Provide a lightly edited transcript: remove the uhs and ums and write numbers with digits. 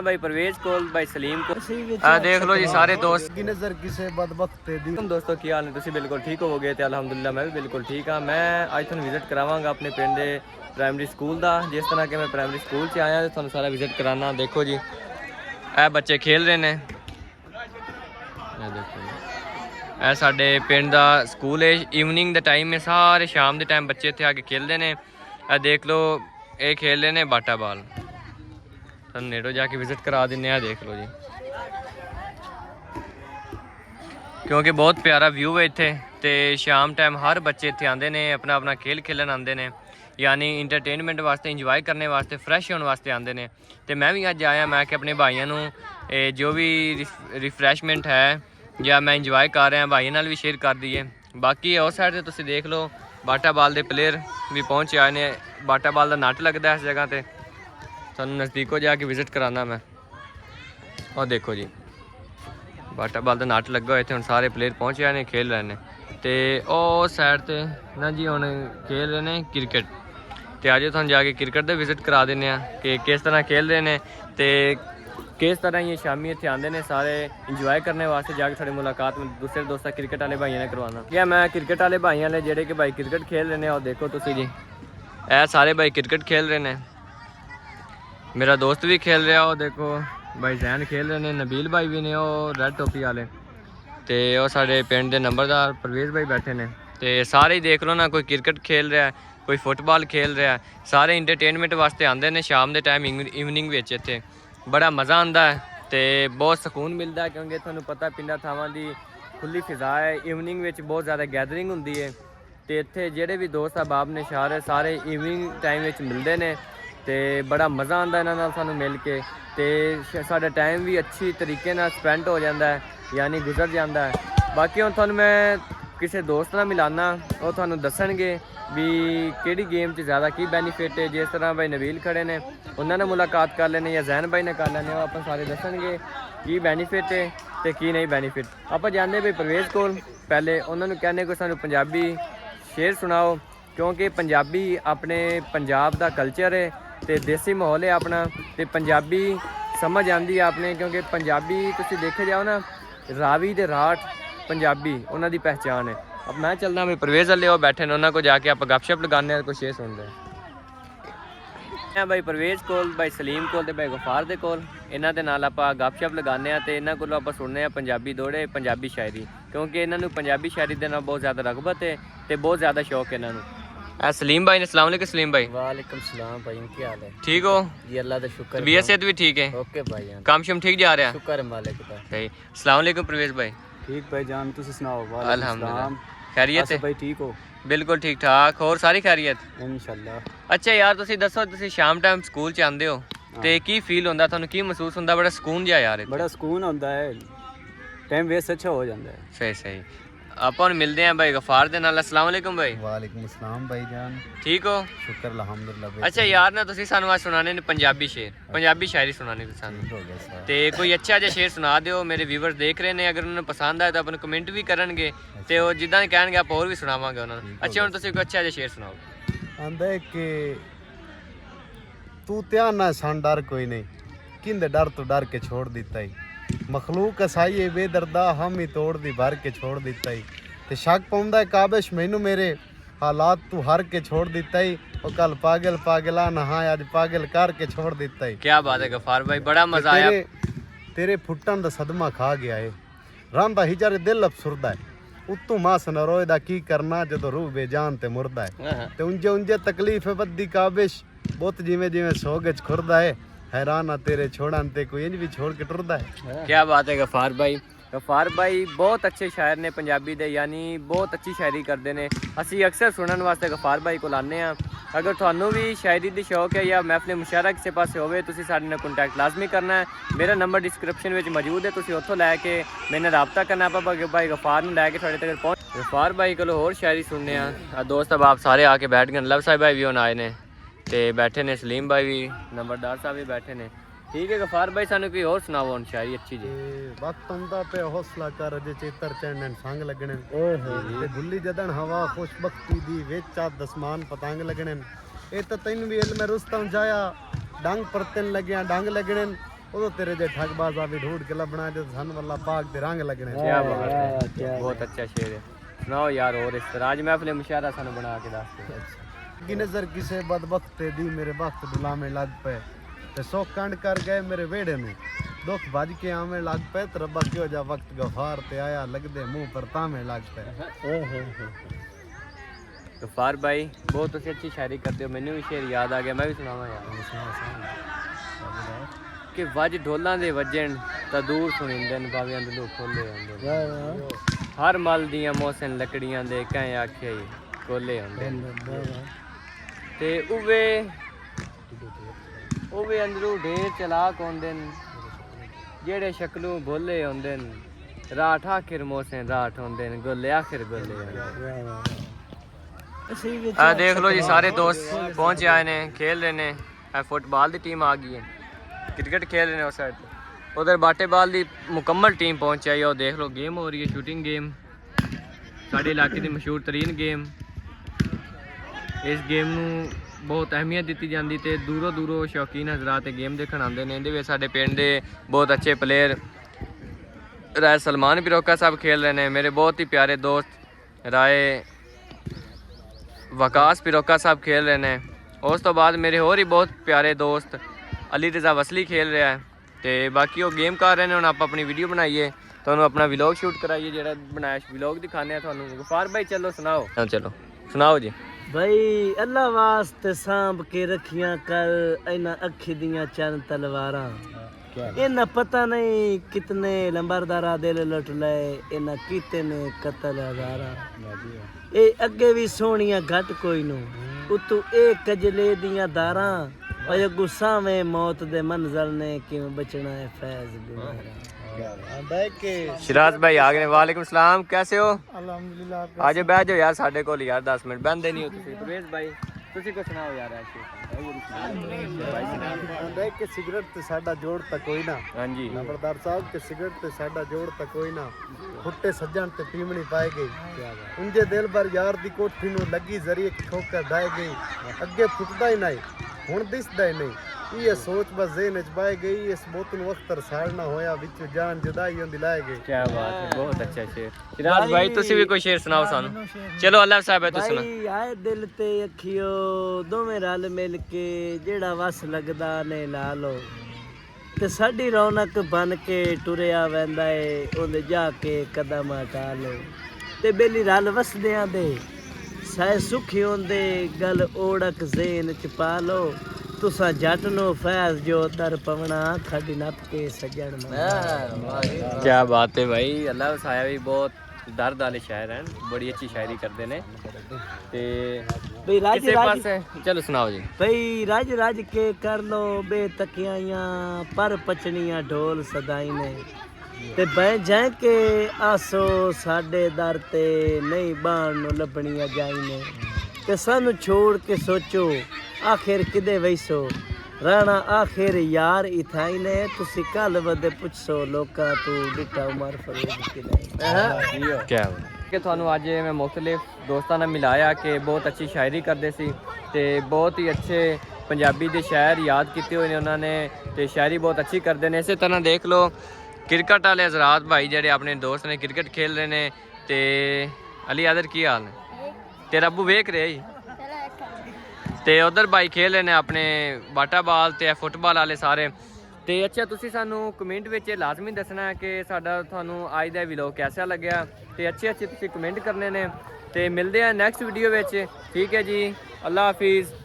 भाई परवेज कोल भाई सलीम को देख लो जी सारे दोस्त नजर किसे बदबख्ते दी। दोस्तों की हाल ने तुसी बिल्कुल ठीक हो गए थे अलहमदुलिल्लाह मैं भी बिल्कुल ठीक हाँ। मैं अज तुहानू विजिट करावांगा अपने पिंड दे प्राइमरी स्कूल का। जिस तरह के मैं प्राइमरी स्कूल से आया तो तुहानू सारा विजिट कराना। देखो जी ए बच्चे खेल रहे हैं। देखो ए साडे पिंड का स्कूल है। ईवनिंग द टाइम है, सारे शाम के टाइम बच्चे इत्थे आके खेलते हैं। ए देख लो ये खेल रहे हैं बाटा बाल। तुहानू नेड़ों जाके विजिट करा दें। देख लो जी क्योंकि बहुत प्यारा व्यू है इत्थे ते शाम टाइम हर बच्चे इत्थे आते हैं अपना अपना खेल खेलन आते हैं, यानी इंटरटेनमेंट वास्ते इंजॉय करने वास्ते फ्रैश होने वास्ते आते हैं। तो मैं भी अज आया, मैं कि अपने भाइयों को जो भी रिफ्रैशमेंट है या मैं इंजॉय कर रहा भाइयों नाल भी शेयर कर दीए। बाकी उस साइड से तुसीं देख लो बाटा बाल के प्लेयर भी पहुँचे आए हैं। बाटा बाल का नट लगता है इस जगह पर, तुहानू नज़दीकों जाके विजिट कराना मैं। और देखो जी बाटा बाल का नट लगा हुआ, हम सारे प्लेयर पहुँचे आए हैं खेल रहे हैं। तो उस साइड से ना जी हम खेल रहे हैं क्रिकेट। तो अज तुहानू जाके क्रिकेट का विजिट करा दें कि किस तरह खेल रहे हैं तो किस तरह ये शामी इतने आते हैं सारे इंजॉय करने वास्ते। जाके थोड़ी मुलाकात में दूसरे दोस्त क्रिकेट वाले भाइयों ने करवाना। क्या मैं क्रिकेट वाले भाइयों ने जोड़े कि भाई क्रिकेट खेल रहे हैं। और देखो तुम जी ए सारे भाई क्रिकेट खेल रहे हैं। मेरा दोस्त भी खेल रहा, और देखो भाई जैन खेल रहे हैं, नबील भाई भी ने और रेड टोपी वाले। तो वह साढ़े पिंड के नंबरदार परवेज भाई बैठे ने। तो सारे ही देख लो ना, कोई क्रिकेट खेल रहा है, कोई फुटबॉल खेल रहा है। सारे इंटरटेनमेंट वास्ते आते हैं शाम के टाइम ईवनिंग इत्थे बड़ा मज़ा आता है तो बहुत सुकून मिलता है। क्योंकि तुहानू पता पिंडा थावां दी खुली फिजा है, ईवनिंग बहुत ज़्यादा गैदरिंग होंदी है। तो इत्थे जेडे भी दोस्त अहबाब ने शार सारे ईवनिंग टाइम मिलते हैं तो बड़ा मज़ा आता इन्हां नाल सानू मिल के। तो साडा टाइम भी अच्छी तरीके नाल स्पेंड हो जाता है, यानी गुजर जाता है। बाकी हुण तुहानू मैं किसी दोस्त नाल मिलाना, वो तुहानू दसणगे भी किहड़ी गेम च ज़्यादा की बेनीफिट है। जिस तरह भाई नबील खड़े ने उन्होंने मुलाकात कर लेने या जैन भाई ने कर लेने, आप सारे दसणगे की बेनीफिट है तो की नहीं बेनीफिट। आप जाते भाई परवेज कोल, पहले उन्होंने कहने को सानू पंजाबी शेर सुनाओ, क्योंकि पंजाबी अपने पंजाब का कल्चर है तो देसी माहौल है अपना। तो पंजाबी समझ आती है आपने, क्योंकि पंजाबी तुसीं देखे जाओ ना रावी दे राठ पंजाबी उन्हों की पहचान है। अब मैं चलना भाई परवेज वाले वो बैठे ने, उन्होंने को जाके आप गपशप लगाने कुछ शेर सुनते हैं। भाई परवेज कोल, भाई सलीम कोल ते भाई गफार दे कोल, इन्हां दे नाल आपां गपशप लगाने ते इन्हां कोलों आपां सुनने पंजाबी दौड़े पंजाबी शायरी, क्योंकि इन्हां नूं पंजाबी शायरी दे नाल बहुत ज़्यादा रगबत है तो बहुत ज़्यादा शौक है इन्हां नूं। सलीम भाई ने अस्सलाम वालेकुम। सलीम भाई वालेकुम सलाम भाई, क्या हाल है? ठीक हो जी अल्लाह का शुक्र। तबीयत सेहत भी ठीक है? ओके भाई, काम शुम ठीक जा रहा है? शुक्र है मालिक का। सही। अस्सलाम वालेकुम परवेज भाई। ठीक भाई जान, तुम सुनाओ? अल्हम्दुलिल्लाह खैरियत है भाई? ठीक हो? बिल्कुल ठीक ठाक, और सारी खैरियत इंशाल्लाह। अच्छा यार तुसीं दसो, तुसीं शाम टाइम स्कूल च आंदे हो ते की फील होंदा, तुहानू की महसूस होंदा? बड़ा सुकून जिहा यार, बड़ा सुकून होंदा है, टाइम वेस्ट अच्छा हो जाता है। सही सही। ਆਪਾਂ ਹੁਣ ਮਿਲਦੇ ਆਂ ਭਾਈ ਗਫਾਰ ਦੇ ਨਾਲ। अस्सलाम वालेकुम भाई। वालेकुम अस्सलाम भाई जान, ठीक हो? शुक्र अल्हम्दुलिल्लाह। अच्छा यार ना तुसीं सानू आज सुनाने ने पंजाबी शेर, पंजाबी शायरी सुनानी तुसीं सानू ते कोई अच्छा जिहा शेर सुना दिओ। मेरे व्यूअर्स देख रहे ने, अगर उन्हें पसंद आए तो अपन कमेंट भी करनगे ते वो जिद्दां कहणगे आप और भी सुनावांगे उन्हां नूं। अच्छा हुण तुसीं कोई अच्छा जिहा शेर सुनाओ। आंदा कि तू ध्यान ना सन डर कोई नहीं, किंदे डर तो डर के छोड़ दिता ही। मखलूक कसाई है बेदर्दा, हम ही तोड़ दी भर के छोड़ दिता ही। ते शक पाउंदा है काबिश मैनू मेरे हालात तू हर के छोड़ दिता ही। और कल पागल पागला नहा आज पागल कर के छोड़ दिता ही। क्या बात है गफार भाई, बड़ा मजा आया। तेरे फुੱਟਣ ਦਾ सदमा खा गया है, रांदा हिजर दिल अफसुरदा है। उत्तू मास नरोए दा की करना जदों रूह बेजान ते मुरदा है। ते उंजे उंजे तकलीफ है बद्दी काबिश, बुत जिवें जिवें सोग च खुरदा है। हैरान आ तेरे छोड़न ते कोई इंज भी छोड़ के टुरदा है। क्या बात है गफार भाई। गफार भाई बहुत अच्छे शायर ने पंजाबी दे, यानी बहुत अच्छी शायरी करते हैं। असी अक्सर सुनने वास्ते गफार भाई को आने हैं। अगर थानू भी शायरी दी शौक है या महफिल मुशायरा किसी पास होवे, तुसीं साडे नाल कंटैक्ट लाजमी करना है। मेरा नंबर डिस्क्रिप्शन में मौजूद है, तुसीं उत्थों लैके मेरे नाल राबता करना। आपां भाई गफार नूं लैके थोड़े तक पहुँच गफार भाई कोलों होर शायरी सुनने आ। दोस्त अब आप सारे आके बैठ गए। लव साहिब भाई भी हुण आए ने ते बैठे ने, सलीम भाई भी, नंबरदार साहब भी बैठे ने। ठीक है गफार भाई, सानू कोई और सुनाओ हुण शायरी अच्छी जी। वक्त आंदा पे हौसला कर जे चेतर चढ़न संग लगने ते गुल्ली जदन हवा खुशबख्ती दी विच दसमान पतंग लगने। ए तो तैन भी इल्म रुस्तम जाया डंग परतन लग्या डंग लगने। ਉਦੋਂ ਤੇਰੇ ਜੇ ਠੱਗਬਾਜ਼ਾਂ ਵੀ ਢੂੰਡ ਕੇ ਲੱਭਣਾ ਜੇ ਸਾਨੂੰ ਵੱਲਾ ਪਾਕ ਦੇ ਰੰਗ ਲੱਗਣੇ। क्या बात है, बहुत अच्छा शेर है। सुनाओ यार और इस तरह आज महफिल मुशायरा सानू बना के दस। की नजर किसे बदबख्त ते दी मेरे वक्त दुलामे लग पे ते सो कंड कर गए मेरे वेड़े नु दुख भज के आवे लग पे ते रब्बा क्यों जा वक्त गफार ते आया लगदे मुंह पर तामे लग पे। गफार भाई बहुत अच्छी शायरी करते हो, मैंने भी शेर याद आ गया, मैं भी सुनावा यार कि वज ढोलां दे वजन ता दूर सुनिंदे न भावे अंदर खोले होंदे हर मल दियां मोहसन लकड़ियां दे कहीं आखे कोले होंदे ते उवे अंदरों ढेर चलाक होंदे न जेड़े शक्लों भोले होंदे न राठ आखिर मोहसन राठ होंदे न गोले आखिर गोले होंदे। देख लो जी सारे दोस्त पहुंचे आए ने खेल रहे ने, फुटबॉल की टीम आ गई है, क्रिकेट खेल रहे हैं उस साइड उधर बाटेबाल की मुकम्मल टीम पहुंच आई है। और देख लो गेम हो रही है, शूटिंग गेम साढ़े इलाके की मशहूर तरीन गेम। इस गेम में बहुत अहमियत दी जाती है, दूरों दूरों शौकीन हजरात गेम देखने आते हैं। ये साढ़े पिंड के बहुत अच्छे प्लेयर राय सलमान पिरोका साहब खेल रहे हैं, मेरे बहुत ही प्यारे दोस्त राय वकास पिरोका साहब खेल रहे हैं। उस तो बाद मेरे होर ही बहुत प्यारे दोस्त अली रजा वसली खेल रहा है। तो बाकी वो गेम कर रहे हैं, हम आप अपनी वीडियो बनाइए तो अपना व्लॉग शूट कराइए, जो बनाया व्लॉग दिखाने थानू। गफार भाई चलो सुनाओ। चलो सुनाओ जी। भाई अल्लाह वास्ते सांभ के रखियां कर इन्हां अखी दियां चंद तलवारां, इन्हां पता नहीं कितने लंबरदारा दिल लुट लए, इन्हां कीते ने कतल हजारा। ए अगे भी सोहणियां घट कोई नु उतू ए कजले दियां दारां, और गुस्सा में मौत दे मंजर ने किवें बचना है फैज बीमारा। शिराज भाई आ गए। वालेकुम सलाम, कैसे हो? अल्हम्दुलिल्लाह। आज बैठ जाओ यार साढ़े को यार 10 मिनट बंदे नहीं हो तुसी। परवेज भाई तुसी को सुनाओ यार ऐसे देख के सिगरेट ते साडा जोड़ तक कोई ना। हां जी नंबरदार साहब के सिगरेट ते साडा जोड़ तक कोई ना, फुट्टे सज्जन ते पीमणी पाए गई, उनके दिल भर यार दी कोठी नु लगी जरिए ठोकर ढाई गई, अगे फुटदा ही नहीं हुण दिसदा ही नहीं, ये सोच बस ज़हन च पाई गई, इस बोतल वक्त रसालना होया विच जान जुदाई होंदी लाए गई। क्या बात है, बहुत अच्छा शेर। शिराज भाई तुसी भी कोई शेर सुनाओ सानू। चलो अल्लाह साहब है तुसी सुना। भाई आए दिल ते अखियो दोवें रल मिल के जेड़ा वस लगदा ने ला लो, ते साडी रौनक बन के टुरिया वैंदा है ओंदे जाके कदम हटा लो, ते बेली रल वसदियां दे साए सुखी होंदे गल ओड़क ज़हन च पा लो, तुसा जट नो फैज जो दर पवना खड़ी नप के सजन। क्या बात है भाई, अल्लाह साया भी बहुत दर्द वाले शायर हैं, बड़ी अच्छी शायरी करते ने। ते भाई राज किसे राज पास चलो सुनाओ जी। भाई राज राज के कर लो बेतकियां पर पचनियां ढोल सदाई ने, ते बह जाए के आसो साडे दर ते नहीं बाण नु लभणियां जाई ने, ते सानू छोड़ के सोचो आखिर किदे वैसो राणा आखिर यार इथाई ने, तुसी कल वदे पुछसो लोका तू डिटा उमर फरूद किने। क्या कि ਤੁਹਾਨੂੰ ਅੱਜ ਮੈਂ ਮੁxtਲਿਫ ਦੋਸਤਾਂ ਨਾਲ ਮਿਲਾਇਆ ਕਿ ਬਹੁਤ ਅੱਛੀ ਸ਼ਾਇਰੀ ਕਰਦੇ ਸੀ ਤੇ ਬਹੁਤ ਹੀ ਅੱਛੇ ਪੰਜਾਬੀ ਦੇ ਸ਼ਾਇਰ ਯਾਦ ਕੀਤੇ ਹੋਏ ਨੇ ਉਹਨਾਂ ਨੇ ਤੇ ਸ਼ਾਇਰੀ ਬਹੁਤ ਅੱਛੀ ਕਰਦੇ ਨੇ। ਇਸੇ ਤਰ੍ਹਾਂ ਦੇਖ ਲਓ क्रिकेट वाले हजरात भाई जेडे अपने दोस्त ने क्रिकेट खेल रहे हैं। तो अली आदर की हाल है तेरा अबू वेख रहे तो उधर भाई खेल रहे हैं अपने बाटा बाल तो फुटबॉल वाले सारे। तो अच्छा तुसी सानू कमेंट में लाजमी दसना है कि साडा थानू अज दा व्लॉग कैसा लग्या, तो अच्छे तुसी कमेंट करने ने। तो मिलते हैं नैक्सट वीडियो में। ठीक है जी, अल्लाह हाफिज़।